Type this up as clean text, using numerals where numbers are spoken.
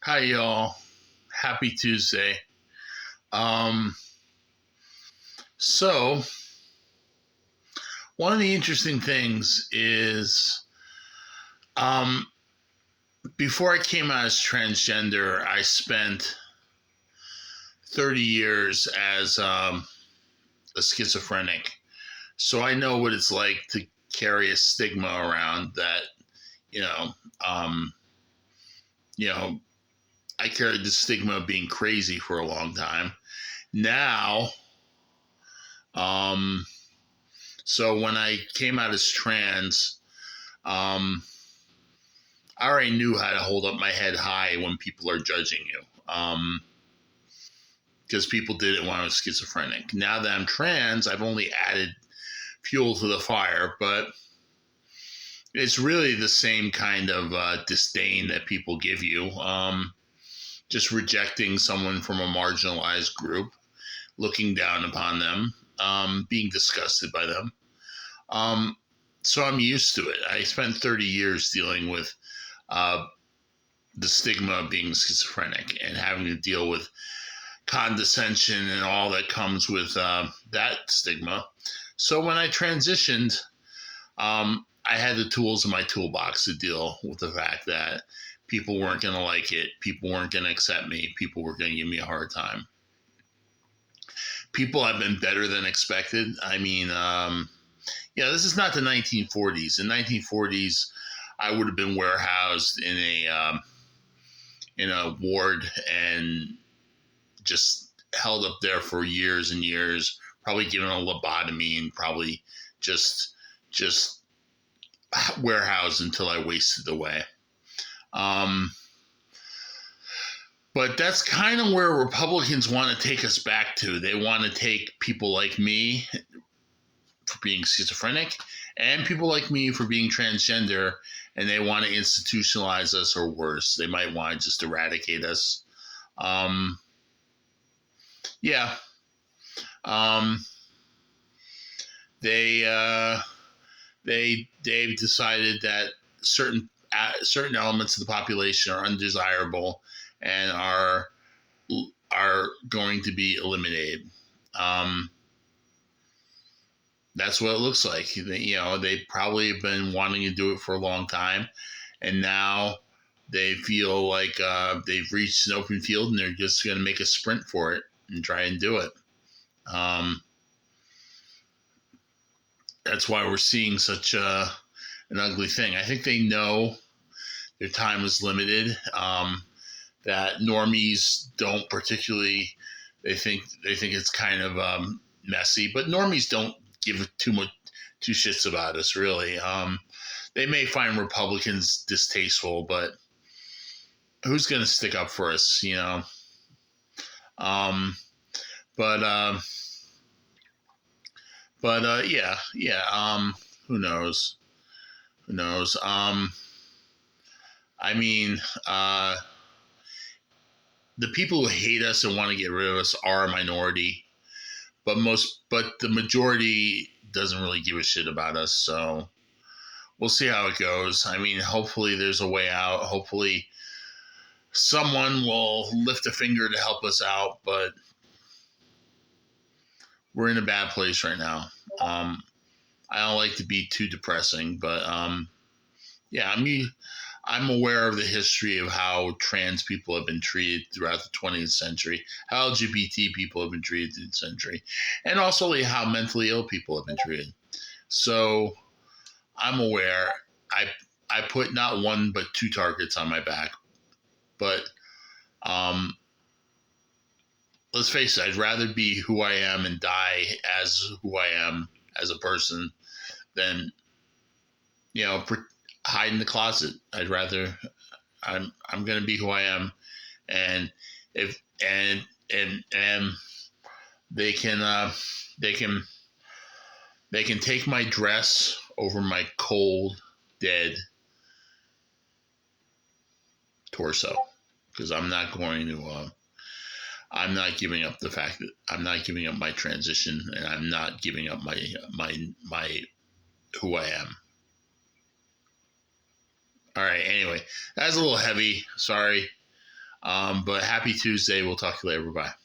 Hi, y'all. Happy Tuesday. Um, so, one of the interesting things is um, before I came out as transgender, I spent 30 years as a schizophrenic. So, I know what it's like to carry a stigma around that, you know, um, you know, I carried the stigma of being crazy for a long time. Now, um, so when I came out as trans, um, I already knew how to hold up my head high when people are judging you. Because people did it when I was schizophrenic. Now that I'm trans, I've only added fuel to the fire, but it's really the same kind of disdain that people give you. Just rejecting someone from a marginalized group, looking down upon them, being disgusted by them. Um, so I'm used to it. I spent 30 years dealing with uh, the stigma of being schizophrenic and having to deal with condescension and all that comes with that stigma. So when I transitioned, I had the tools in my toolbox to deal with the fact that people weren't going to like it, people weren't going to accept me, people were going to give me a hard time. People have been better than expected. I mean, this is not the 1940s. In 1940s, I would have been warehoused in a ward and just held up there for years and years, probably given a lobotomy and probably just just warehoused until I wasted away. Um, but that's kind of where Republicans want to take us back to. They want to take people like me for being schizophrenic and people like me for being transgender, and they want to institutionalize us, or worse, they might want to just eradicate us. Um, yeah. Um, they they've decided that certain elements of the population are undesirable and are going to be eliminated. Um, that's what it looks like. They probably have been wanting to do it for a long time, and now they feel like they've reached an open field, and they're just going to make a sprint for it and try and do it. Um, that's why we're seeing such an ugly thing. I think they know their time is limited. That normies don't particularly. They think it's kind of messy, but normies don't give too much two shits about us really. They may find Republicans distasteful, but who's going to stick up for us? Um, but yeah. Who knows? Who knows? I mean, the people who hate us and want to get rid of us are a minority, but the majority doesn't really give a shit about us. So we'll see how it goes. I mean, hopefully there's a way out. Hopefully someone will lift a finger to help us out, but we're in a bad place right now. Um, I don't like to be too depressing, but yeah, I'm aware of the history of how trans people have been treated throughout the 20th century, how LGBT people have been treated through the century, and also how mentally ill people have been treated. So I'm aware. I put not one but two targets on my back, but um, let's face it, I'd rather be who I am and die as who I am as a person than hide in the closet. I'd rather I'm going to be who I am, and if and they can they can they can take my dress over my cold dead torso, because I'm not giving up the fact that I'm not giving up my transition, and I'm not giving up my who I am. All right. Anyway, that's a little heavy. Sorry. But happy Tuesday. We'll talk to you later. Bye.